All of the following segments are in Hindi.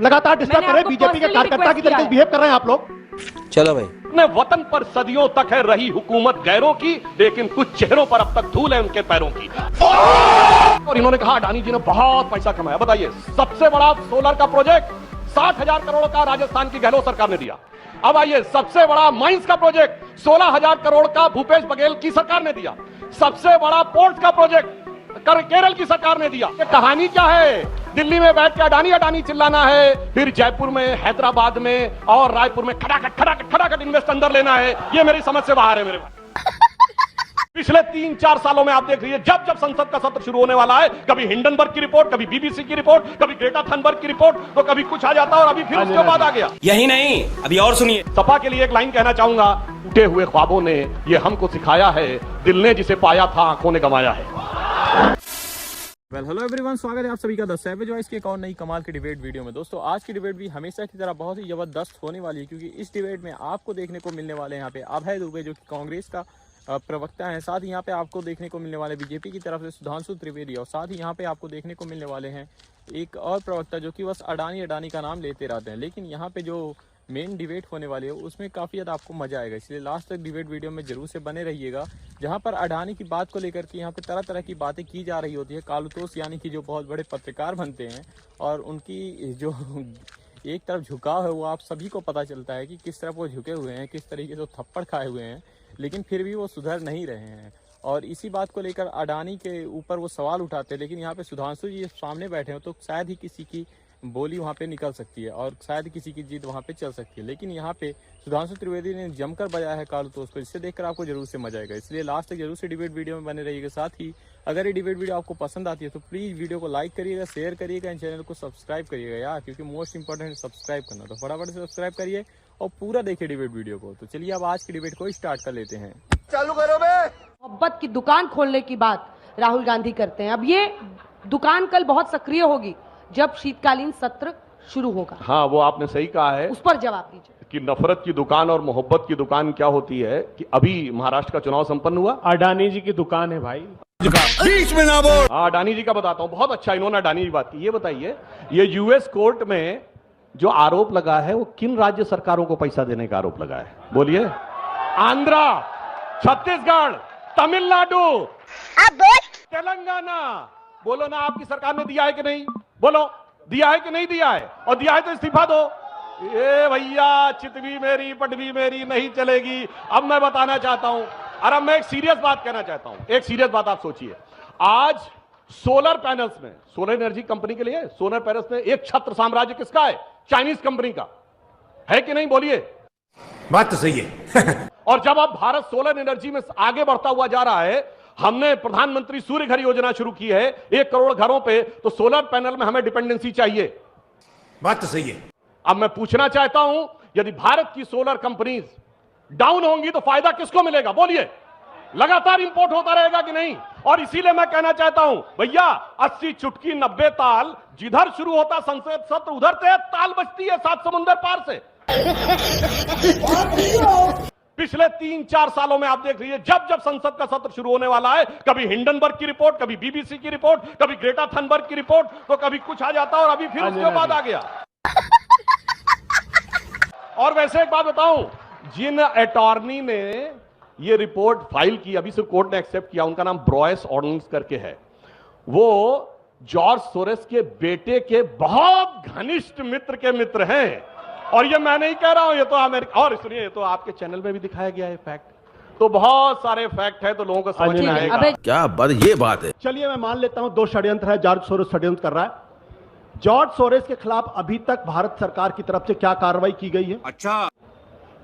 लगातार डिस्टर्ब कर रहे हैं। बीजेपी के कार्यकर्ता की तरीके से बिहेव कर रहे हैं आप लोग। चलो भाई, अपने वतन पर सदियों तक है रही हुकूमत गैरों की, लेकिन कुछ चेहरों पर अब तक धूल है उनके पैरों की। और इन्होंने कहा अडानी जी ने बहुत पैसा कमाया। बताइए, सबसे बड़ा सोलर का प्रोजेक्ट 60,000 करोड़ का राजस्थान की गहलोत सरकार ने दिया। अब आइए, सबसे बड़ा माइंस का प्रोजेक्ट 16,000 करोड़ का भूपेश बघेल की सरकार ने दिया। सबसे बड़ा पोर्ट का प्रोजेक्ट केरल की सरकार ने दिया। कहानी क्या है? दिल्ली में बैठ के अडानी अडानी चिल्लाना है, फिर जयपुर में, हैदराबाद में और रायपुर में खटाखट इन्वेस्ट अंदर लेना है। ये मेरी समझ से बाहर है मेरे पास। पिछले 3-4 सालों में आप देख लीजिए, जब जब संसद का सत्र शुरू होने वाला है, कभी हिंडनबर्ग की रिपोर्ट, कभी बीबीसी की रिपोर्ट, कभी ग्रेटा थनबर्ग की रिपोर्ट, तो कभी कुछ आ जाता और अभी फिर उसके बाद आ गया। यही नहीं, अभी और सुनिए। सपा के लिए एक लाइन कहना चाहूंगा, टूटे हुए ख्वाबों ने ये हमको सिखाया है, दिल ने जिसे पाया था आंखों ने गंवाया है। हेलो एवरीवन, स्वागत है आप सभी का द सैवेज वॉइस के एक और नई कमाल की डिबेट वीडियो में। दोस्तों, आज की डिबेट भी हमेशा की तरह बहुत ही जबरदस्त होने वाली है, क्योंकि इस डिबेट में आपको देखने को मिलने वाले यहाँ पे अभय दुबे जो कि कांग्रेस का प्रवक्ता है, साथ ही यहाँ पे आपको देखने को मिलने वाले बीजेपी की तरफ से सुधांशु त्रिवेदी, और साथ ही यहाँ पे आपको देखने को मिलने वाले हैं एक और प्रवक्ता जो कि बस अडानी अडानी का नाम लेते रहते हैं। लेकिन यहाँ पे जो मेन डिबेट होने वाली है उसमें काफ़ी ज़्यादा आपको मजा आएगा, इसलिए लास्ट तक डिबेट वीडियो में जरूर से बने रहिएगा। जहाँ पर अडानी की बात को लेकर के यहाँ पे तरह तरह की बातें की जा रही होती है। कालुतोष यानी कि जो बहुत बड़े पत्रकार बनते हैं, और उनकी जो एक तरफ झुकाव है वो आप सभी को पता चलता है कि किस तरफ वो झुके हुए हैं, किस तरीके से थप्पड़ खाए हुए हैं, लेकिन फिर भी वो सुधर नहीं रहे हैं। और इसी बात को लेकर अडानी के ऊपर वो सवाल उठाते हैं, लेकिन यहाँ पे सुधांशु जी सामने बैठे हो तो शायद ही किसी की बोली वहाँ पे निकल सकती है और शायद किसी की जीत वहाँ पे चल सकती है। लेकिन यहाँ पे सुधांशु त्रिवेदी ने जमकर बजाया है कालुतोष को, जिससे देखकर आपको जरूर से मजा आएगा। इसलिए लास्ट तक जरूर से डिबेट वीडियो में बने रहिएगा। साथ ही अगर ये डिबेट वीडियो आपको पसंद आती है तो प्लीज़ वीडियो को लाइक करिएगा, शेयर करिएगा, चैनल को सब्सक्राइब करिएगा यार, क्योंकि मोस्ट इंपॉर्टेंट है सब्सक्राइब करना। तो फटाफट से सब्सक्राइब करिए और पूरा देखिए डिबेट वीडियो को। तो चलिए अब आज की डिबेट को स्टार्ट कर लेते हैं। चालू करो बे। मोहब्बत की दुकान खोलने की बात राहुल गांधी करते हैं। अब ये दुकान कल बहुत सक्रिय होगी जब शीतकालीन सत्र शुरू होगा। हाँ, वो आपने सही कहा है उस पर जवाब दीजिए कि नफरत की दुकान और मोहब्बत की दुकान क्या होती है। कि अभी महाराष्ट्र का चुनाव संपन्न हुआ, अडानी जी की दुकान है भाई। बीच में ना बोल। हाँ, अडानी जी का बताता हूँ, बहुत अच्छा इन्होंने अडानी जी बात की। ये बताइए, ये यूएस कोर्ट में जो आरोप लगा है वो किन राज्य सरकारों को पैसा देने का आरोप लगा है? बोलिए। आंध्रा, छत्तीसगढ़, तमिलनाडु, तेलंगाना। बोलो ना, आपकी सरकार ने दिया है कि नहीं? बोलो, दिया है कि नहीं दिया है? और दिया है तो इस्तीफा दो। ये भैया, चितवी मेरी पटवी मेरी नहीं चलेगी। अब मैं बताना चाहता हूं, और अब मैं एक सीरियस बात कहना चाहता हूं। एक सीरियस बात आप सोचिए, आज सोलर पैनल्स में, सोलर एनर्जी कंपनी के लिए सोलर पैनल्स में एक छत्र साम्राज्य किसका है? चाइनीज कंपनी का है कि नहीं? बोलिए। बात तो सही है। और जब अब भारत सोलर एनर्जी में आगे बढ़ता हुआ जा रहा है, हमने प्रधानमंत्री सूर्य घर योजना शुरू की है 1 करोड़ घरों पे, तो सोलर पैनल में हमें डिपेंडेंसी चाहिए। बात तो सही है। अब मैं पूछना चाहता हूं, यदि भारत की सोलर कंपनीज डाउन होंगी तो फायदा किसको मिलेगा? बोलिए। लगातार इंपोर्ट होता रहेगा कि नहीं? और इसीलिए मैं कहना चाहता हूं, भैया 80 चुटकी 90 ताल, जिधर शुरू होता संसद सत्र उधर से ताल बजती है 7 समुंदर पार से। पिछले 3-4 सालों में आप देख लीजिए, जब जब संसद का सत्र शुरू होने वाला है, कभी हिंडनबर्ग की रिपोर्ट, कभी बीबीसी की रिपोर्ट, कभी ग्रेटा थनबर्ग की रिपोर्ट, तो कभी कुछ आ जाता और अभी फिर उसके बाद आ गया। और वैसे एक बात बताऊं, जिन अटॉर्नी ने ये रिपोर्ट फाइल की, अभी से कोर्ट ने एक्सेप्ट किया, उनका नाम ब्रॉयस ऑर्डन्स करके है। वो जॉर्ज सोरेस के बेटे के बहुत घनिष्ठ मित्र के मित्र हैं। और ये मैं नहीं कह रहा हूं, ये तो अमेरिका, और सुनिए, ये तो आपके चैनल में भी दिखाया गया है फैक्ट। तो बहुत सारे फैक्ट है, तो लोगों को समझ में आएगा। क्या बात, ये बात है। चलिए मैं मान लेता हूं 2 षड्यंत्र है। जॉर्ज सोरेस षड्यंत्र कर रहा है। जॉर्ज सोरेस के खिलाफ अभी तक भारत सरकार की तरफ से क्या कार्रवाई की गई है? अच्छा,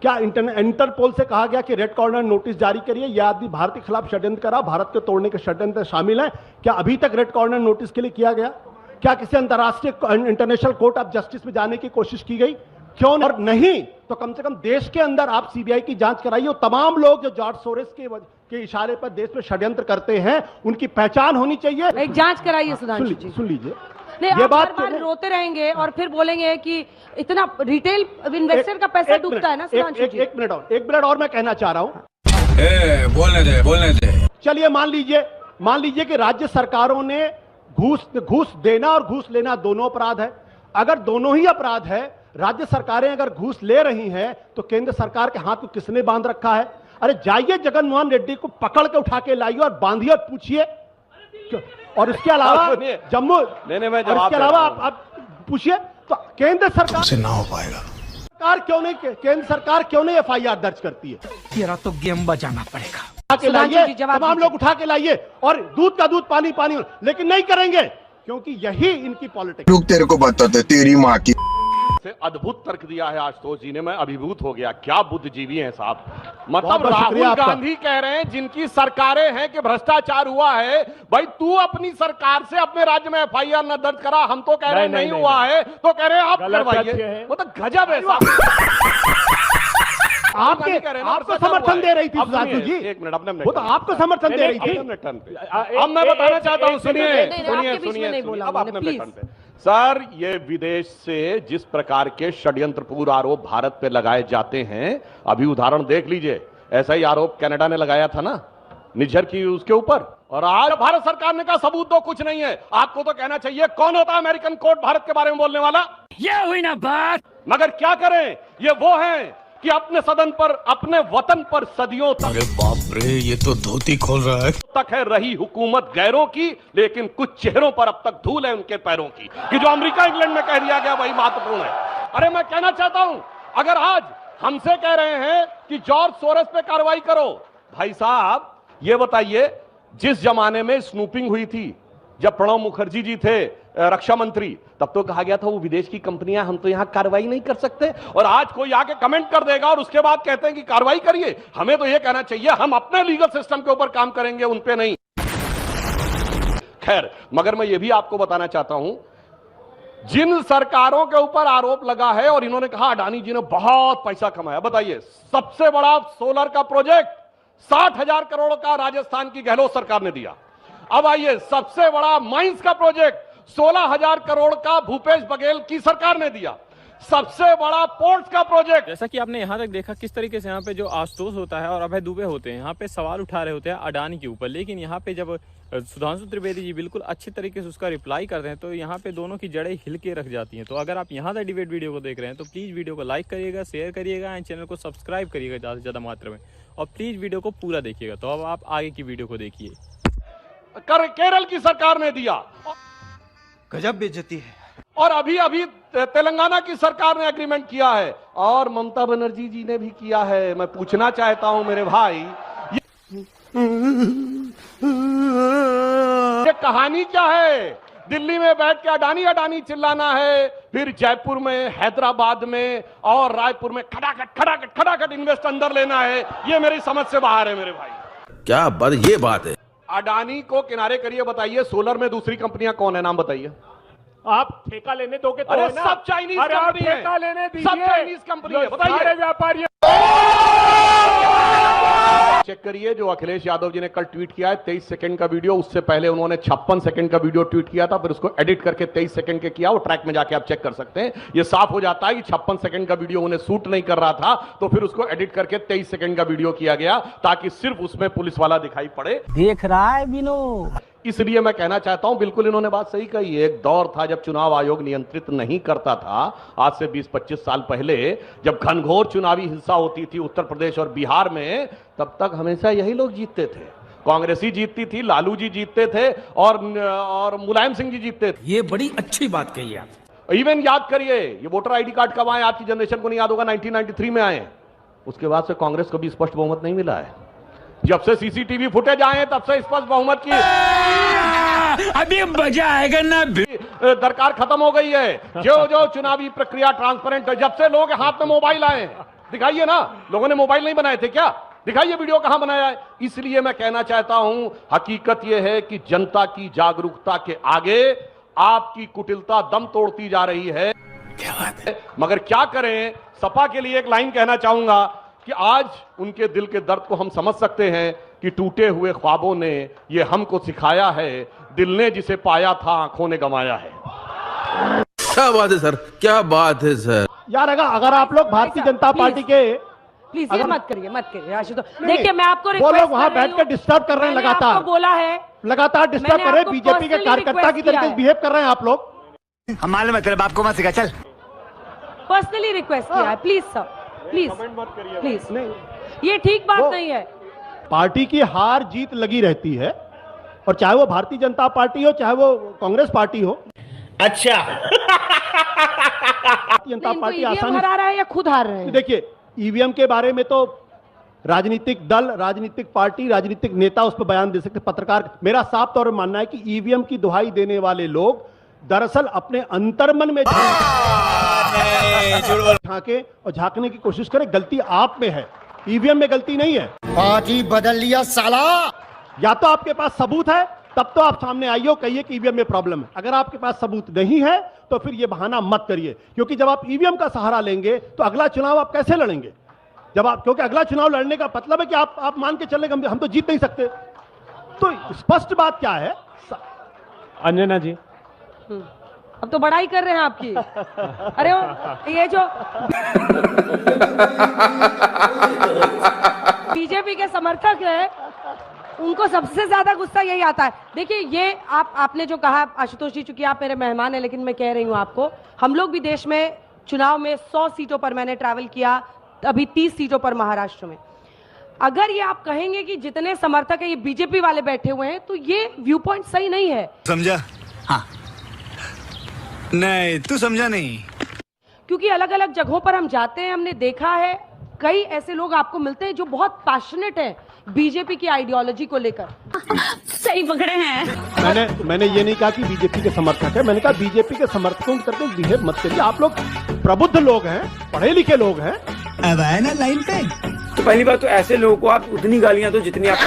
क्या इंटरपोल से कहा गया कि रेड कॉर्नर नोटिस जारी करिए, यह आदमी भारत के खिलाफ षड्यंत्र करा, भारत के तोड़ने के षड्यंत्र शामिल है? क्या अभी तक रेड कॉर्नर नोटिस के लिए किया गया? क्या किसी अंतर्राष्ट्रीय इंटरनेशनल कोर्ट ऑफ जस्टिस में जाने की कोशिश की गई? क्यों? और नहीं तो कम से कम देश के अंदर आप सीबीआई की जांच कराइए। तमाम लोग जो जॉर्ज सोरेस के इशारे पर देश में षड्यंत्र करते हैं, उनकी पहचान होनी चाहिए। एक जांच कराइए सुधांशु जी। सुन लीजिए, ये बात बार रोते रहेंगे और फिर बोलेंगे कि इतना रिटेल इन्वेस्टर का पैसा डूबता है ना सुधांशु जी। एक मिनट और मैं कहना चाह रहा हूं। बोलने दे। चलिए मान लीजिए कि राज्य सरकारों ने घूस देना और घूस लेना दोनों अपराध है। अगर दोनों ही अपराध है, राज्य सरकारें अगर घूस ले रही हैं तो केंद्र सरकार के हाथ को किसने बांध रखा है? अरे जाइए जगन मोहन रेड्डी को पकड़ के उठा के लाइए और बांधिए और पूछिए। और इसके अलावा जम्मू, मैं और इसके अलावा आप पूछिए तो केंद्र सरकार से ना हो पाएगा। केंद्र सरकार क्यों नहीं एफआईआर दर्ज करती है? तेरा तो गेम बजाना पड़ेगा। उठा के लाइए, तमाम लोग उठा के लाइए और दूध का दूध पानी पानी, लेकिन नहीं करेंगे क्योंकि यही इनकी पॉलिटिक्स। लोग तेरे को बताते तेरी माँ की से अद्भुत तर्क दिया है आशुतोष जी ने, मैं अभिभूत हो गया। क्या बुद्धिजीवी हैं साहब। मतलब बहुत राहुल शुक्रिया आपका। गांधी कह रहे हैं जिनकी सरकारें हैं कि भ्रष्टाचार हुआ है, भाई तू अपनी सरकार से अपने राज्य में एफआईआर न दर्ज करा। हम तो कह रहे हैं नहीं हुआ है, तो कह रहे हैं आप करवाइए। मतलब गजब है साहब। आपको समर्थन दे रही थी सुधांशु जी। एक मिनट, अपने वो तो आपको समर्थन दे रही थी। अब मैं बताना चाहता हूं, सुनिए सुनिए, अब अपने टर्न पे। सर, ये विदेश से जिस प्रकार के षड्यंत्रपूर्ण आरोप भारत पे लगाए जाते हैं, अभी उदाहरण देख लीजिए। ऐसा ही आरोप कनाडा ने लगाया था ना, निज्जर की उसके ऊपर, और आज भारत सरकार ने कहा सबूत तो कुछ नहीं है। आपको तो कहना चाहिए कौन होता है अमेरिकन कोर्ट भारत के बारे में बोलने वाला? ये हुई ना बात। मगर क्या करें, ये वो हैं कि अपने सदन पर, अपने वतन पर सदियों तक, अरे बाप रे, ये तो धोती खोल रहा है। तक है रही हुकूमत गैरों की, लेकिन कुछ चेहरों पर अब तक धूल है उनके पैरों की, कि जो अमेरिका इंग्लैंड में कह दिया गया वही महत्वपूर्ण है। अरे मैं कहना चाहता हूं, अगर आज हमसे कह रहे हैं कि जॉर्ज सोरोस पे कार्रवाई करो, भाई साहब ये बताइए, जिस जमाने में स्नूपिंग हुई थी, जब प्रणब मुखर्जी जी थे रक्षा मंत्री, तब तो कहा गया था वो विदेश की कंपनियां, हम तो यहां कार्रवाई नहीं कर सकते। और आज कोई आके कमेंट कर देगा और उसके बाद कहते हैं कि कार्रवाई करिए। हमें तो यह कहना चाहिए हम अपने लीगल सिस्टम के ऊपर काम करेंगे, उन पे नहीं। खैर, मगर मैं ये भी आपको बताना चाहता हूं, जिन सरकारों के ऊपर आरोप लगा है, और इन्होंने कहा अडानी जी ने बहुत पैसा कमाया, बताइए सबसे बड़ा सोलर का प्रोजेक्ट 60,000 करोड़ का राजस्थान की गहलोत सरकार ने दिया। अब आइए, सबसे बड़ा माइंस का प्रोजेक्ट 16,000 करोड़ का भूपेश बघेल की सरकार ने दिया। सबसे बड़ा पोर्ट्स का प्रोजेक्ट, जैसा कि आपने यहाँ तक देखा किस तरीके से यहाँ पे जो आशुतोष होता है और अभय दुबे होते हैं, यहाँ पे सवाल उठा रहे होते हैं अडानी के ऊपर, लेकिन यहाँ पे जब सुधांशु त्रिवेदी जी बिल्कुल अच्छे तरीके से उसका रिप्लाई करते हैं तो यहाँ पे दोनों की जड़ें हिल के रख जाती हैं। तो अगर आप यहाँ तक डिबेट वीडियो को देख रहे हैं तो प्लीज वीडियो को लाइक करिएगा, शेयर करिएगा एंड चैनल को सब्सक्राइब करिएगा ज़्यादा से ज़्यादा मात्रा में, और प्लीज वीडियो को पूरा देखिएगा। तो अब आप आगे की वीडियो को देखिए। केरल की सरकार ने दिया, गजब बेइज्जती है। और अभी अभी तेलंगाना की सरकार ने एग्रीमेंट किया है, और ममता बनर्जी जी ने भी किया है। मैं पूछना चाहता हूं मेरे भाई, ये कहानी क्या है? दिल्ली में बैठ के अडानी अडानी चिल्लाना है, फिर जयपुर में, हैदराबाद में और रायपुर में खटाखट इन्वेस्ट अंदर लेना है। ये मेरी समझ से बाहर है मेरे भाई। क्या बात, ये बात है। अडानी को किनारे करिए, बताइए सोलर में दूसरी कंपनियां कौन है, नाम बताइए। आप ठेका लेने दोगे तो अरे है ना? सब चाइनीज अरे आप कंपनी है, ठेका लेने दीजिए। सब चाइनीज कंपनी है, बताइए। सारे व्यापारी चेक करिए, जो अखिलेश यादव जी ने कल ट्वीट किया है 23 सेकंड का वीडियो, उससे पहले उन्होंने 56 सेकंड का वीडियो ट्वीट किया था, फिर उसको एडिट करके 23 सेकंड के किया। वो ट्रैक में जाके आप चेक कर सकते हैं, ये साफ हो जाता है कि 56 सेकंड का वीडियो उन्हें सूट नहीं कर रहा था, तो फिर उसको एडिट करके 23 सेकंड का वीडियो किया गया, ताकि सिर्फ उसमें पुलिस वाला दिखाई पड़े। देख रहा है विनोद। इसलिए मैं कहना चाहता हूं, बिल्कुल इन्होंने बात सही कही। एक दौर था जब चुनाव आयोग नियंत्रित नहीं करता था, आज से 20-25 साल पहले, जब घनघोर चुनावी हिंसा होती थी उत्तर प्रदेश और बिहार में, तब तक हमेशा यही लोग जीतते थे। कांग्रेसी जीतती थी, लालू जी जीतते थे, और मुलायम सिंह जी जीतते थे। ये बड़ी अच्छी बात कही आप। इवन याद करिए, ये वोटर आईडी कार्ड कब आए, आपकी जनरेशन को नहीं याद होगा, 1993 में आए। उसके बाद से कांग्रेस को भी स्पष्ट बहुमत नहीं मिला है। जब से सीसीटीवी फुटेज आए तब से स्पष्ट बहुमत की अभी मजा आएगा ना, दरकार खत्म हो गई है। जो चुनावी प्रक्रिया ट्रांसपेरेंट है, जब से लोग हाथ में मोबाइल आए, दिखाइए ना, लोगों ने मोबाइल नहीं बनाए थे क्या? दिखाइए वीडियो कहां बनाया है। इसलिए मैं कहना चाहता हूं, हकीकत यह है कि जनता की जागरूकता के आगे आपकी कुटिलता दम तोड़ती जा रही है। क्या बात है। मगर क्या करें, सपा के लिए एक लाइन कहना चाहूंगा कि आज उनके दिल के दर्द को हम समझ सकते हैं कि टूटे हुए ख्वाबों ने ये हमको सिखाया है, दिल ने जिसे पाया था आंखों ने गंवाया है। क्या बात है सर, क्या बात है सर। यार अगर आप लोग भारतीय जनता पार्टी के, प्लीज ये मत करिए आशुतोष। देखिए मैं आपको वो लोग वहां बैठ कर डिस्टर्ब कर रहे हैं, लगातार बोला है, लगातार डिस्टर्ब कर रहे हैं, बीजेपी के कार्यकर्ता की तरीके से बिहेव कर रहे हैं आप लोग। हम मालूम है तेरे बाप को मत सिखा, चल। पर्सनली रिक्वेस्ट किया है, प्लीज सर, प्लीज प्लीज, ये ठीक बात नहीं है। पार्टी की हार जीत लगी रहती है, और चाहे वो भारतीय जनता पार्टी हो चाहे वो कांग्रेस पार्टी हो। अच्छा, भारतीय जनता पार्टी आसानी हरा रहा है या खुद हार रहे हैं? देखिए, ईवीएम के बारे में तो राजनीतिक दल, राजनीतिक पार्टी, राजनीतिक नेता उस पर बयान दे सकते, पत्रकार। मेरा साफ तौर पर मानना है कि ईवीएम की दुहाई देने वाले लोग दरअसल अपने अंतर्मन में झांके और झांकने की कोशिश करें। गलती आप में है, ईवीएम में गलती नहीं है। पार्टी बदल लिया साला। या तो आपके पास सबूत है, तब तो आप सामने आइए और कहिए कि ईवीएम में प्रॉब्लम है। अगर आपके पास सबूत नहीं है तो फिर ये बहाना मत करिए, क्योंकि जब आप ईवीएम का सहारा लेंगे तो अगला चुनाव आप कैसे लड़ेंगे? क्योंकि अगला चुनाव लड़ने का मतलब है कि आप मान के चलेंगे हम तो जीत नहीं सकते। तो स्पष्ट बात क्या है अंजना जी, अब तो बड़ाई कर रहे हैं आपकी। अरे ये जो बीजेपी के समर्थक है, उनको सबसे ज्यादा गुस्सा यही आता है। देखिए, ये आपने जो कहा आशुतोष जी, चूंकि आप मेरे मेहमान हैं, लेकिन मैं कह रही हूं आपको, हम लोग भी देश में चुनाव में 100 सीटों पर मैंने ट्रैवल किया, अभी 30 सीटों पर महाराष्ट्र में। अगर ये आप कहेंगे कि जितने समर्थक है ये बीजेपी वाले बैठे हुए हैं, तो ये व्यू पॉइंट सही नहीं है। समझा? हाँ, नहीं तू समझा नहीं। क्योंकि अलग अलग जगहों पर हम जाते हैं, हमने देखा है कई ऐसे लोग आपको मिलते हैं जो बहुत पैशनेट हैं बीजेपी की आइडियोलॉजी को लेकर। सही पकड़े हैं। मैंने ये नहीं कहा कि बीजेपी के समर्थक है, मैंने कहा बीजेपी के समर्थकों की तरफ बिहेव मत करिए। आप लोग प्रबुद्ध लोग हैं, पढ़े लिखे लोग हैं। अब आए ना लाइन पे। तो पहली बात तो ऐसे लोगों को आप उतनी गालियां दो जितनी आप।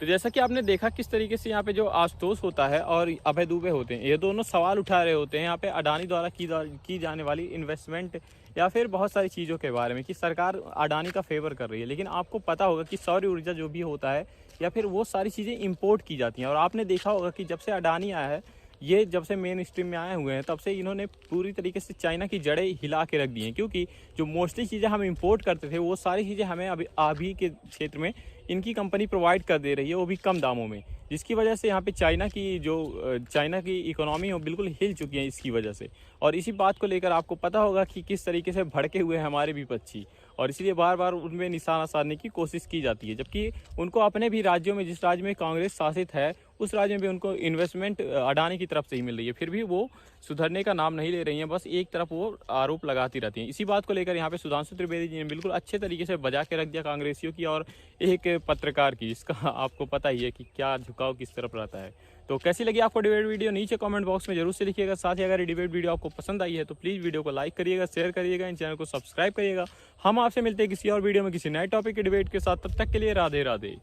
तो जैसा कि आपने देखा किस तरीके से यहाँ पे जो आशुतोष होता है और अभय दुबे होते हैं, ये दोनों सवाल उठा रहे होते हैं यहाँ पे अडानी द्वारा की जाने वाली इन्वेस्टमेंट या फिर बहुत सारी चीज़ों के बारे में कि सरकार अडानी का फेवर कर रही है। लेकिन आपको पता होगा कि सौर ऊर्जा जो भी होता है या फिर वो सारी चीज़ें इंपोर्ट की जाती हैं। और आपने देखा होगा कि जब से अडानी आया है, ये जब से मेन स्ट्रीम में आए हुए हैं, तब से इन्होंने पूरी तरीके से चाइना की जड़ें हिला के रख दी हैं। क्योंकि जो मोस्टली चीज़ें हम इंपोर्ट करते थे, वो सारी चीज़ें हमें अभी के क्षेत्र में इनकी कंपनी प्रोवाइड कर दे रही है, वो भी कम दामों में, जिसकी वजह से यहाँ पे चाइना की इकोनॉमी हो बिल्कुल हिल चुकी है इसकी वजह से। और इसी बात को लेकर आपको पता होगा कि किस तरीके से भड़के हुए हैं हमारे विपक्षी, और इसलिए बार बार उनमें निशाना साधने की कोशिश की जाती है। जबकि उनको अपने भी राज्यों में, जिस राज्य में कांग्रेस शासित है, उस राज्य में भी उनको इन्वेस्टमेंट अडानी की तरफ से ही मिल रही है, फिर भी वो सुधरने का नाम नहीं ले रही हैं, बस एक तरफ वो आरोप लगाती रहती हैं। इसी बात को लेकर यहाँ पे सुधांशु त्रिवेदी जी ने बिल्कुल अच्छे तरीके से बजा के रख दिया कांग्रेसियों की और एक पत्रकार की, जिसका आपको पता ही है कि क्या झुकाव किस तरफ रहता है। तो कैसी लगी आपको डिबेट वीडियो, नीचे कमेंट बॉक्स में जरूर से लिखिएगा। साथ ही अगर डिबेट वीडियो आपको पसंद आई है तो प्लीज़ वीडियो को लाइक करिएगा, शेयर करिएगा, इन चैनल को सब्सक्राइब करिएगा। हम आपसे मिलते हैं किसी और वीडियो में किसी नए टॉपिक के डिबेट के साथ। तब तक के लिए राधे राधे।